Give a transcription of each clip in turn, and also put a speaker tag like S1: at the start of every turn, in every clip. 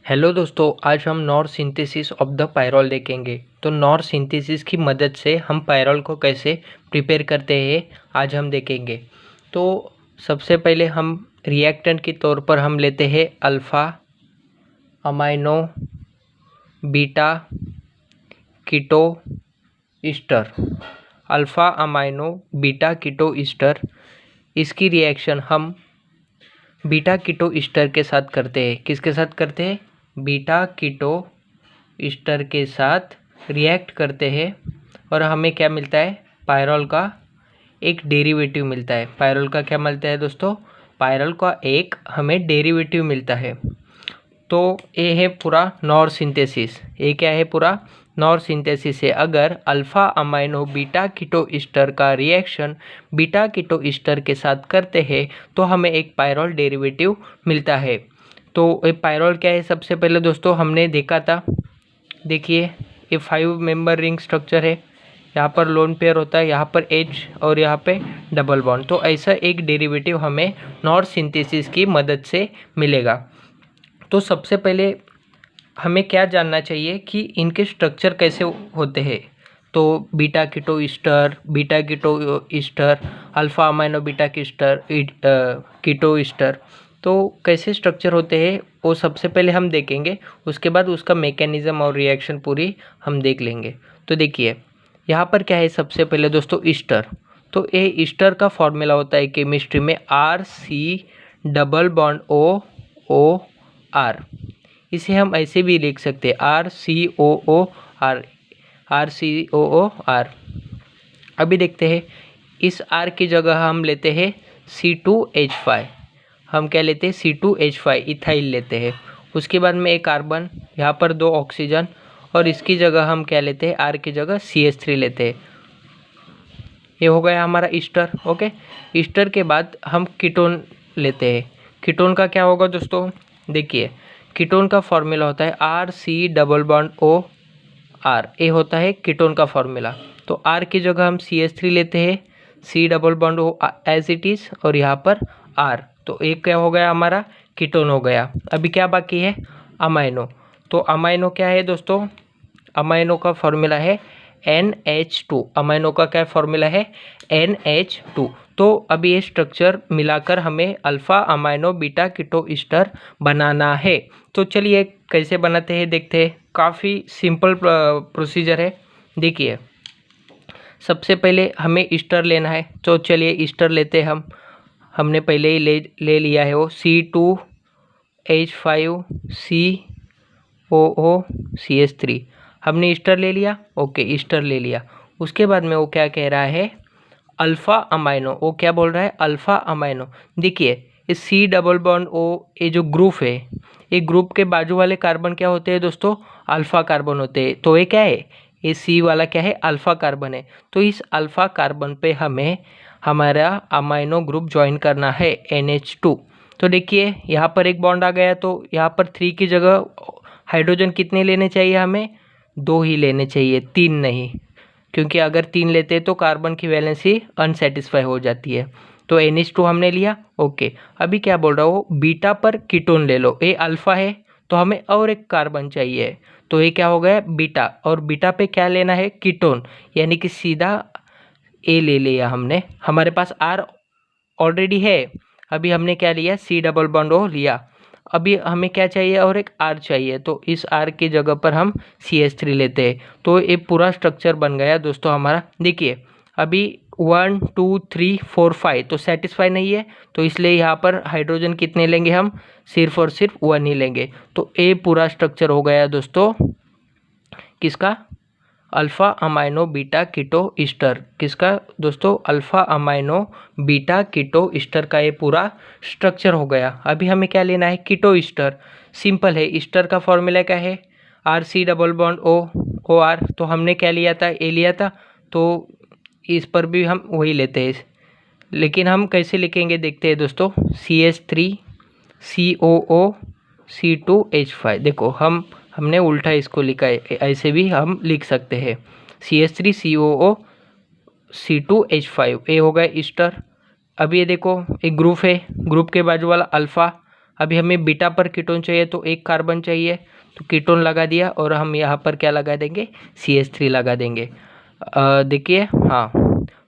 S1: Hello दोस्तों, आज हम nor synthesis of the pyrrole देखेंगे। तो नॉर सिंथेसिस की मदद से हम पायरोल को कैसे प्रिपेयर करते हैं आज हम देखेंगे। तो सबसे पहले हम रिएक्टेंट के तौर पर हम लेते हैं alpha amino beta keto ester. Alpha amino beta keto ester, इसकी रिएक्शन हम बीटा कीटो ईस्टर के साथ करते हैं। किसके साथ करते हैं? बीटा कीटो ईस्टर के साथ रिएक्ट करते हैं और हमें क्या मिलता है? पायरोल का एक डेरिवेटिव मिलता है। पायरोल का क्या मिलता है दोस्तों? पायरोल का एक हमें डेरिवेटिव मिलता है। तो ये है पूरा नॉर सिंथेसिस। ये क्या है? पूरा नॉर सिंथेसिस है। अगर alpha amino beta keto ester का रिएक्शन बीटा कीटो ईस्टर के साथ करते हैं तो हमें एक पायरोल डेरिवेटिव मिलता है। तो ये पायरोल क्या है? सबसे पहले दोस्तों हमने देखा था, देखिए ये 5 मेंबर रिंग स्ट्रक्चर है। यहाँ पर लोन पेयर होता है, यहाँ पर एच और यहाँ पे डबल बॉन्ड। तो ऐसा एक डेरिवेटिव हमें नॉर सिंथेसिस की मदद से मिलेगा। तो सबसे पहले हमें क्या जानना चाहिए कि इनके स्ट्रक्चर कैसे होते हैं। तो beta keto ester, alpha amino beta keto ester, तो कैसे स्ट्रक्चर होते हैं वो सबसे पहले हम देखेंगे। उसके बाद उसका मैकेनिज़्म और रिएक्शन पूरी हम देख लेंगे। तो देखिए यहाँ पर क्या है? सबसे पहले दोस्तों ईस्टर। तो ये ईस्टर का फॉर्मूला होता है केमिस्ट्री में RC≡OOR। इसे हम ऐसे भी लिख सकते हैं RCOOR। अभी देखते हैं, इस R की जगह हम लेते हैं C2H5। हम क्या लेते हैं? C2H5 इथाइल लेते हैं। उसके बाद में एक कार्बन, यहाँ पर 2 ऑक्सीजन, और इसकी जगह हम क्या लेते हैं? R की जगह CH3 लेते हैं। ये हो गया हमारा ईस्टर। ओके, ईस्टर के बाद हम कीटोन लेते हैं। कीटोन का क्या होगा दोस्तों? देखिए कीटोन का फॉर्मूला होता है RC≡OR। ये होता है कीटोन का फॉर्मूला। तो R की जगह हम CH3 लेते हैं, C≡O एज इट इज़, और यहाँ पर R। तो एक क्या हो गया? हमारा कीटोन हो गया। अभी क्या बाकी है? अमाइनो। तो अमाइनो क्या है दोस्तों? अमाइनो का फॉर्मूला है NH2। अमाइनो का क्या फॉर्मूला है? NH2। तो अभी ये स्ट्रक्चर मिलाकर हमें alpha amino beta keto ester बनाना है। तो चलिए कैसे बनाते हैं देखते हैं। काफ़ी सिंपल प्रोसीजर है। देखिए सबसे पहले हमें ईस्टर लेना है। तो चलिए ईस्टर लेते हैं हम। हमने पहले ही ले लिया है वो C2H5COO हमने ईस्टर ले लिया। ओके, ईस्टर ले लिया। उसके बाद में वो क्या कह रहा है? Alpha amino. वो क्या बोल रहा है? Alpha amino. देखिए इस C≡O ये जो ग्रुप है, ये ग्रुप के बाजू वाले कार्बन क्या होते हैं दोस्तों? अल्फ़ा कार्बन होते हैं। तो ये क्या है? ये C वाला क्या है? अल्फ़ा कार्बन है। तो इस अल्फ़ा कार्बन पे हमें हमारा अमाइनो ग्रुप ज्वाइन करना है NH2। तो देखिए यहाँ पर एक बॉन्ड आ गया। तो यहाँ पर 3 की जगह हाइड्रोजन कितने लेने चाहिए? हमें 2 ही लेने चाहिए, 3 नहीं, क्योंकि अगर 3 लेते हैं तो कार्बन की वैलेंसी अनसेटिस्फाई हो जाती है। तो NH2 हमने लिया। ओके, अभी क्या बोल रहा हूँ? बीटा पर कीटोन ले लो। ये अल्फ़ा है तो हमें और एक कार्बन चाहिए। तो ये क्या हो गया? बीटा। और बीटा पे क्या लेना है? कीटोन, यानी कि सीधा ए ले लिया हमने। हमारे पास R ऑलरेडी है। अभी हमने क्या लिया? C≡O लिया। अभी हमें क्या चाहिए? और एक R चाहिए। तो इस R की जगह पर हम CH3 लेते हैं। तो ये पूरा स्ट्रक्चर बन गया दोस्तों हमारा। देखिए अभी 1 2 3 4 5 तो सेटिस्फाई नहीं है, तो इसलिए यहाँ पर हाइड्रोजन कितने लेंगे? हम सिर्फ और सिर्फ 1 ही लेंगे। तो ये पूरा स्ट्रक्चर हो गया दोस्तों किसका? Alpha amino beta keto ester. किसका दोस्तों? Alpha amino beta keto ester का ये पूरा स्ट्रक्चर हो गया। अभी हमें क्या लेना है? कीटो ईस्टर। सिंपल है, ईस्टर का फॉर्मूला क्या है? RC≡OOR। तो हमने क्या लिया था? ए लिया था। तो इस पर भी हम वही लेते हैं, लेकिन हम कैसे लिखेंगे देखते हैं दोस्तों। CH3COO C2H5। देखो हमने उल्टा इसको लिखा है, ऐसे भी हम लिख सकते हैं। CH3COO C2H5 ये हो गया ईस्टर। अब ये देखो एक ग्रुप है, ग्रुप के बाजू वाला अल्फ़ा, अभी हमें बीटा पर कीटोन चाहिए तो एक कार्बन चाहिए, तो कीटोन लगा दिया और हम यहाँ पर क्या लगा देंगे, CH3 लगा देंगे। देखिए हाँ,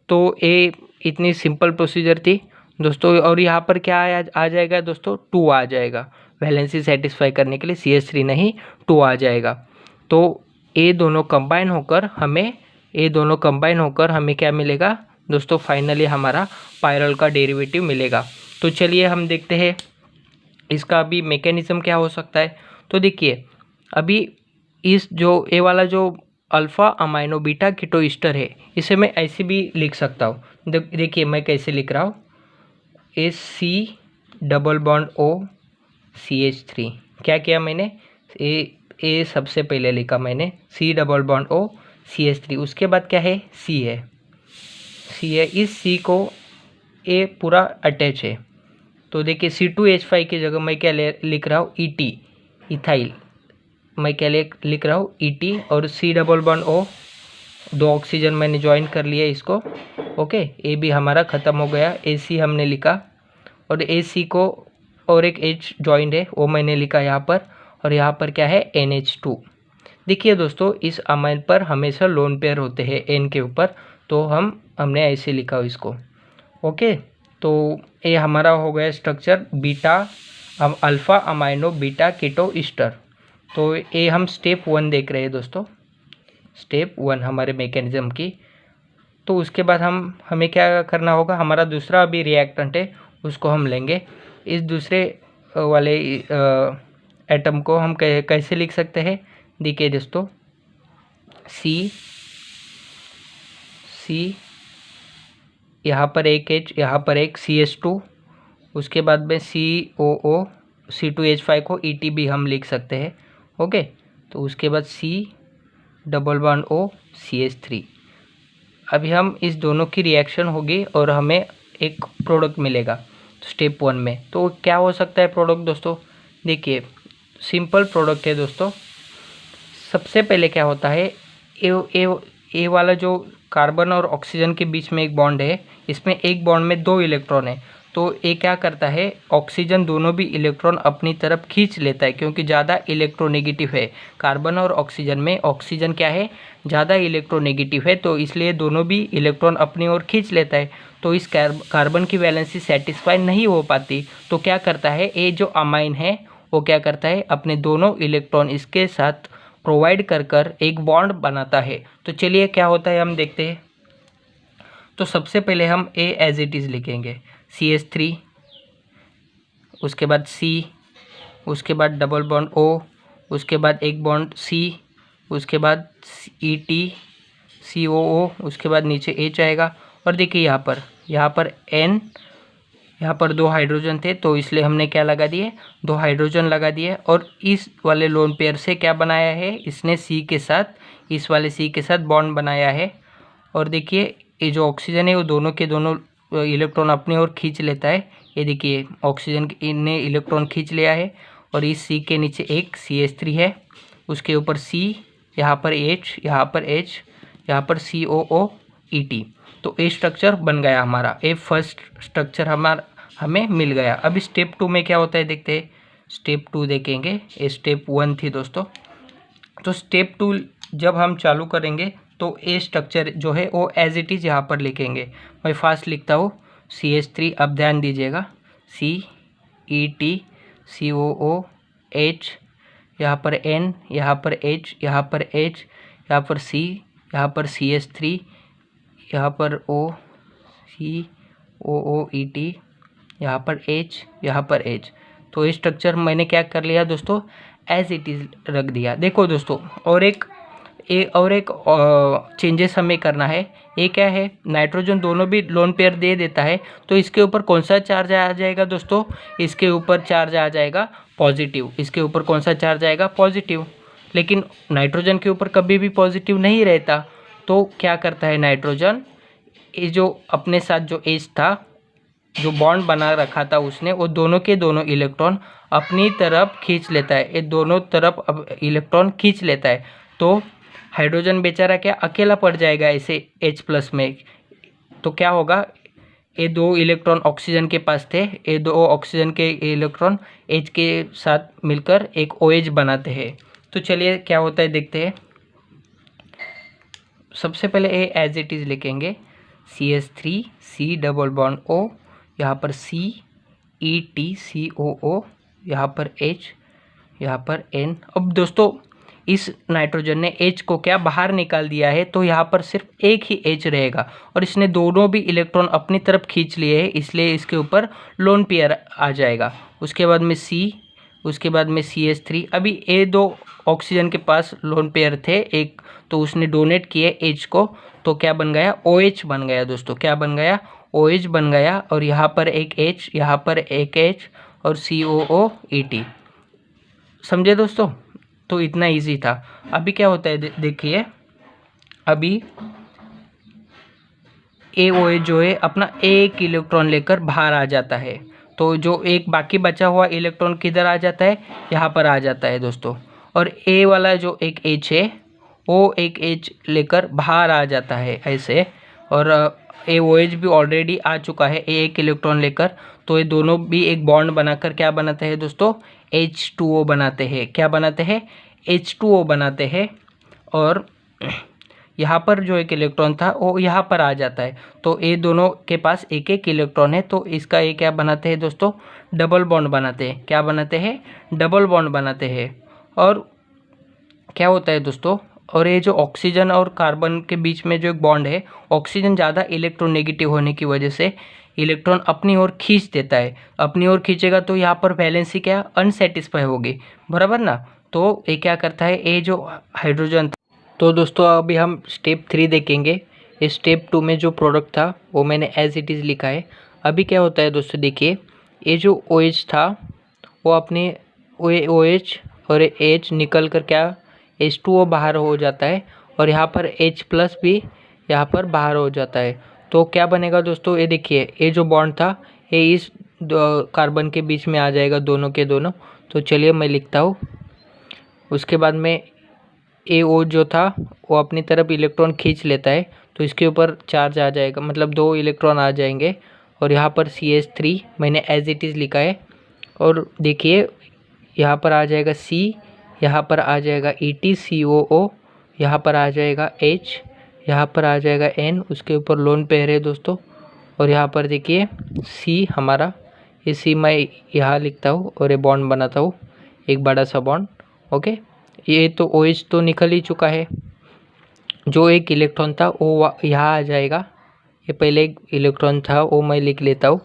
S1: तो ये इतनी सिंपल प्रोसीजर थी दोस्तों। और यहाँ पर क्या आ जाएगा दोस्तों, 2 आ जाएगा। वैलेंसी सेटिस्फाई करने के लिए CH3 नहीं 2 आ जाएगा। तो ये दोनों कंबाइन होकर हमें क्या मिलेगा दोस्तों, फाइनली हमारा पायरल का डेरिवेटिव मिलेगा। तो चलिए हम देखते हैं इसका अभी मैकेनिज्म क्या हो सकता है। तो देखिए अभी इस जो ये वाला जो alpha amino beta keto ester है, इसे मैं ऐसे भी लिख सकता हूँ। देखिए मैं कैसे लिख रहा हूँ, C≡CH3। क्या किया मैंने, ए सबसे पहले लिखा मैंने C≡CH3। उसके बाद क्या है, C है। इस C को ए पूरा अटैच है। तो देखिए C2H5 की जगह मैं क्या लिख रहा हूँ, ET इथाइल। मैं क्या लिख रहा हूँ, ET और C≡O, 2 ऑक्सीजन मैंने ज्वाइन कर लिया इसको। ओके, ए भी हमारा ख़त्म हो गया। AC हमने लिखा और AC को और एक H ज्वाइंट है वो मैंने लिखा यहाँ पर, और यहाँ पर क्या है, NH2। देखिए दोस्तों इस अमाइन पर हमेशा लोन पेयर होते हैं N के ऊपर, तो हमने ऐसे लिखा इसको। ओके, तो ये हमारा हो गया structure beta alpha amino beta keto ester. तो ये हम स्टेप 1 देख रहे हैं दोस्तों, स्टेप 1 हमारे मैकेनिज्म की। तो उसके बाद हमें क्या करना होगा, हमारा दूसरा अभी रिएक्टेंट है उसको हम लेंगे। इस दूसरे वाले एटम को हम कैसे लिख सकते हैं, देखिए दोस्तों, C यहाँ पर एक H, यहाँ पर एक CH2, उसके बाद में COO C2H5 को ET भी हम लिख सकते हैं। ओके, तो उसके बाद C≡O CH3। अभी हम इस दोनों की रिएक्शन होगी और हमें एक प्रोडक्ट मिलेगा स्टेप 1 में। तो क्या हो सकता है प्रोडक्ट दोस्तों, देखिए सिंपल प्रोडक्ट है दोस्तों। सबसे पहले क्या होता है, ए वाला जो कार्बन और ऑक्सीजन के बीच में एक बॉन्ड है, इसमें एक बॉन्ड में 2 इलेक्ट्रॉन है। तो ये क्या करता है, ऑक्सीजन दोनों भी इलेक्ट्रॉन अपनी तरफ खींच लेता है, क्योंकि ज़्यादा इलेक्ट्रोनेगेटिव है कार्बन और ऑक्सीजन में। ऑक्सीजन क्या है, ज़्यादा इलेक्ट्रोनेगेटिव है, तो इसलिए दोनों भी इलेक्ट्रॉन अपनी ओर खींच लेता है। तो इस कार्बन की वैलेंसी सेटिस्फाई नहीं हो पाती, तो क्या करता है, ये जो अमाइन है वो क्या करता है, अपने दोनों इलेक्ट्रॉन इसके साथ प्रोवाइड कर एक बॉन्ड बनाता है। तो चलिए क्या होता है हम देखते हैं। तो सबसे पहले हम ए एज इट इज़ लिखेंगे, CH3, उसके बाद C, उसके बाद डबल बॉन्ड O, उसके बाद एक बॉन्ड C, उसके बाद ET COO, उसके बाद नीचे H आएगा। और देखिए यहाँ पर N, यहाँ पर 2 हाइड्रोजन थे तो इसलिए हमने क्या लगा दिए, 2 हाइड्रोजन लगा दिए। और इस वाले लोन पेयर से क्या बनाया है, इसने C के साथ, इस वाले C के साथ बॉन्ड बनाया है। और देखिए ये जो ऑक्सीजन है वो दोनों के दोनों इलेक्ट्रॉन अपनी ओर खींच लेता है। ये देखिए ऑक्सीजन ने इलेक्ट्रॉन खींच लिया है। और इस C के नीचे एक CH3 है, उसके ऊपर C, यहाँ पर H, यहाँ पर H, यहाँ पर COO ET। तो ये स्ट्रक्चर बन गया हमारा, ये फर्स्ट स्ट्रक्चर हमें मिल गया। अभी स्टेप 2 में क्या होता है देखते हैं। स्टेप 2 देखेंगे, ये स्टेप 1 थी दोस्तों। तो स्टेप 2 जब हम चालू करेंगे तो ये स्ट्रक्चर जो है वो एज इट इज़ यहाँ पर लिखेंगे। मैं फास्ट लिखता हूँ, CH3, अब ध्यान दीजिएगा, C, ET, COO, H, यहाँ पर N, यहाँ पर H, यहाँ पर H, यहाँ पर C, यहाँ पर CH3, यहाँ पर O, COO ET, यहाँ पर H, यहाँ पर H। तो ये स्ट्रक्चर मैंने क्या कर लिया दोस्तों, एज इट इज़ रख दिया। देखो दोस्तों और एक चेंजेस हमें करना है। ये क्या है, नाइट्रोजन दोनों भी लोन पेयर दे देता है, तो इसके ऊपर कौन सा चार्ज आ जाएगा दोस्तों, इसके ऊपर चार्ज आ जाएगा पॉजिटिव। इसके ऊपर कौन सा चार्ज आएगा, पॉजिटिव। लेकिन नाइट्रोजन के ऊपर कभी भी पॉजिटिव नहीं रहता। तो क्या करता है नाइट्रोजन, ये जो अपने साथ जो H था, जो बॉन्ड बना रखा था उसने, वो दोनों के दोनों इलेक्ट्रॉन अपनी तरफ खींच लेता है। ये दोनों तरफ अब इलेक्ट्रॉन खींच लेता है। तो हाइड्रोजन बेचारा क्या अकेला पड़ जाएगा ऐसे H+ में। तो क्या होगा, ये 2 इलेक्ट्रॉन ऑक्सीजन के पास थे, ये 2 ऑक्सीजन के इलेक्ट्रॉन H के साथ मिलकर एक OH बनाते हैं। तो चलिए क्या होता है देखते हैं। सबसे पहले ये एज इट इज़ लिखेंगे CH3 C double bond O, यहाँ पर CETCOO, यहाँ पर H, यहाँ पर N। अब दोस्तों इस नाइट्रोजन ने H को क्या बाहर निकाल दिया है, तो यहाँ पर सिर्फ एक ही H रहेगा और इसने दोनों भी इलेक्ट्रॉन अपनी तरफ खींच लिए हैं, इसलिए इसके ऊपर लोन पेयर आ जाएगा। उसके बाद में C, उसके बाद में CH3। अभी ये 2 ऑक्सीजन के पास लोन पेयर थे एक, तो उसने डोनेट किए H को, तो क्या बन गया, OH बन गया दोस्तों। क्या बन गया, OH बन गया। और यहाँ पर एक H, यहाँ पर एक H और COOET। समझे दोस्तों? तो इतना इजी था। अभी क्या होता है देखिए, अभी AOH जो है अपना एक इलेक्ट्रॉन लेकर बाहर आ जाता है, तो जो एक बाकी बचा हुआ इलेक्ट्रॉन किधर आ जाता है, यहाँ पर आ जाता है दोस्तों। और A वाला जो एक H है वो एक H लेकर बाहर आ जाता है ऐसे, और AOH भी ऑलरेडी आ चुका है एक इलेक्ट्रॉन लेकर। तो ये दोनों भी एक बॉन्ड बनाकर क्या बनाते हैं दोस्तों, H2O बनाते हैं। क्या बनाते हैं, H2O बनाते हैं। और यहाँ पर जो एक इलेक्ट्रॉन था वो यहाँ पर आ जाता है, तो ये दोनों के पास एक एक इलेक्ट्रॉन है, तो इसका ये क्या बनाते हैं दोस्तों, डबल बॉन्ड बनाते हैं। क्या बनाते हैं, डबल बॉन्ड बनाते हैं। और क्या होता है दोस्तों, और ये जो ऑक्सीजन और कार्बन के बीच में जो एक बॉन्ड है, ऑक्सीजन ज़्यादा इलेक्ट्रोनेगेटिव होने की वजह से इलेक्ट्रॉन अपनी ओर खींच देता है। अपनी ओर खींचेगा तो यहाँ पर वैलेंसी क्या, अनसेटिस्फाई होगी, बराबर ना। तो ये क्या करता है, ये जो हाइड्रोजन। तो दोस्तों अभी हम स्टेप 3 देखेंगे। इस स्टेप 2 में जो प्रोडक्ट था वो मैंने एज इट इज़ लिखा है। अभी क्या होता है दोस्तों देखिए, ये जो OH था वो अपने OH और H निकल कर क्या, H2O बाहर हो जाता है, और यहाँ पर H+ भी यहाँ पर बाहर हो जाता है। तो क्या बनेगा दोस्तों, ये देखिए, ये जो बॉन्ड था ये इस कार्बन के बीच में आ जाएगा, दोनों के दोनों। तो चलिए मैं लिखता हूँ। उसके बाद में AO जो था वो अपनी तरफ इलेक्ट्रॉन खींच लेता है, तो इसके ऊपर चार्ज आ जाएगा, मतलब 2 इलेक्ट्रॉन आ जाएंगे। और यहाँ पर CH3 मैंने एज इट इज़ लिखा है। और देखिए यहाँ पर आ जाएगा C, यहाँ पर आ जाएगा ETCOO, यहाँ पर आ जाएगा H, यहाँ पर आ जाएगा N, उसके ऊपर लोन पेयर है दोस्तों। और यहाँ पर देखिए C हमारा, ये C मैं यहाँ लिखता हूँ और ये बॉन्ड बनाता हूँ, एक बड़ा सा बॉन्ड। ओके, ये तो OH तो निकल ही चुका है, जो एक इलेक्ट्रॉन था वो यहाँ आ जाएगा। ये पहले एक इलेक्ट्रॉन था वो मैं लिख लेता हूँ।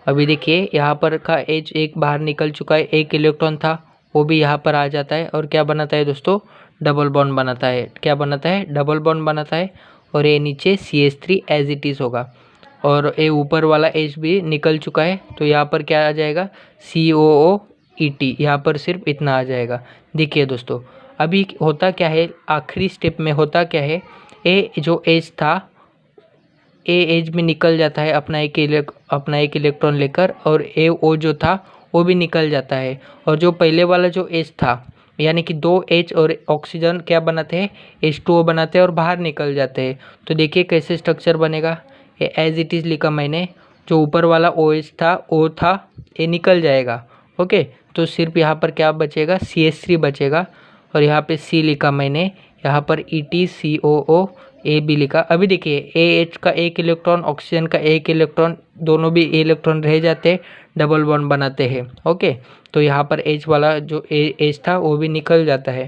S1: अभी देखिए यहाँ पर का H एक बाहर निकल चुका है, एक इलेक्ट्रॉन था वो भी यहाँ पर आ जाता है, और क्या बनाता है दोस्तों, डबल बॉन्ड बनाता है। क्या बनाता है, डबल बॉन्ड बनाता है। और ये नीचे CH3 एज इट इज़ होगा, और ये ऊपर वाला H भी निकल चुका है, तो यहाँ पर क्या आ जाएगा, COOET, यहाँ पर सिर्फ इतना आ जाएगा। देखिए दोस्तों अभी होता क्या है, आखिरी स्टेप में होता क्या है, ए जो H था H में निकल जाता है अपना एक इलेक्ट्रॉन लेकर, और AO जो था वो भी निकल जाता है। और जो पहले वाला जो H था, यानी कि 2 H और ऑक्सीजन क्या बनाते हैं, H2O बनाते हैं और बाहर निकल जाते हैं। तो देखिए कैसे स्ट्रक्चर बनेगा, ये एज इट इज़ लिखा मैंने। जो ऊपर वाला OH था O था, ये निकल जाएगा। ओके, तो सिर्फ यहाँ पर क्या बचेगा, CH3 बचेगा। और यहाँ पे C लिखा मैंने, यहाँ पर ETCOO A भी लिखा। अभी देखिए AH का एक इलेक्ट्रॉन, ऑक्सीजन का एक इलेक्ट्रॉन, दोनों भी इलेक्ट्रॉन रह जाते हैं, डबल बॉन्ड बनाते हैं। ओके, तो यहाँ पर H वाला जो H था वो भी निकल जाता है।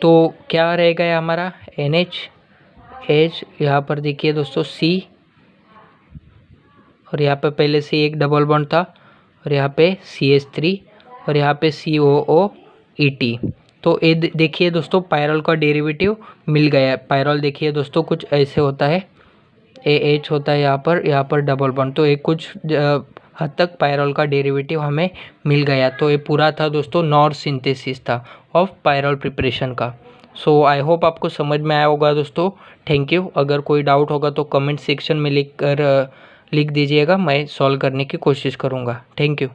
S1: तो क्या रह गया हमारा, NH, H, यहाँ पर देखिए दोस्तों C, और यहाँ पे पहले से एक डबल बॉन्ड था, और यहाँ पे CH3, और यहाँ पे COOET। तो ये देखिए दोस्तों पायरल का डेरिवेटिव मिल गया। पायरल देखिए दोस्तों कुछ ऐसे होता है, AH होता है यहाँ पर डबल बॉन्ड। तो एक कुछ हद तक पायरल का डेरिवेटिव हमें मिल गया। तो ये पूरा था दोस्तों नॉर सिंथेसिस था ऑफ पायरल प्रिपरेशन का। सो आई होप आपको समझ में आया होगा दोस्तों। Thank you. अगर कोई डाउट होगा तो कमेंट सेक्शन में लिख दीजिएगा, मैं सॉल्व करने की कोशिश करूँगा। Thank you.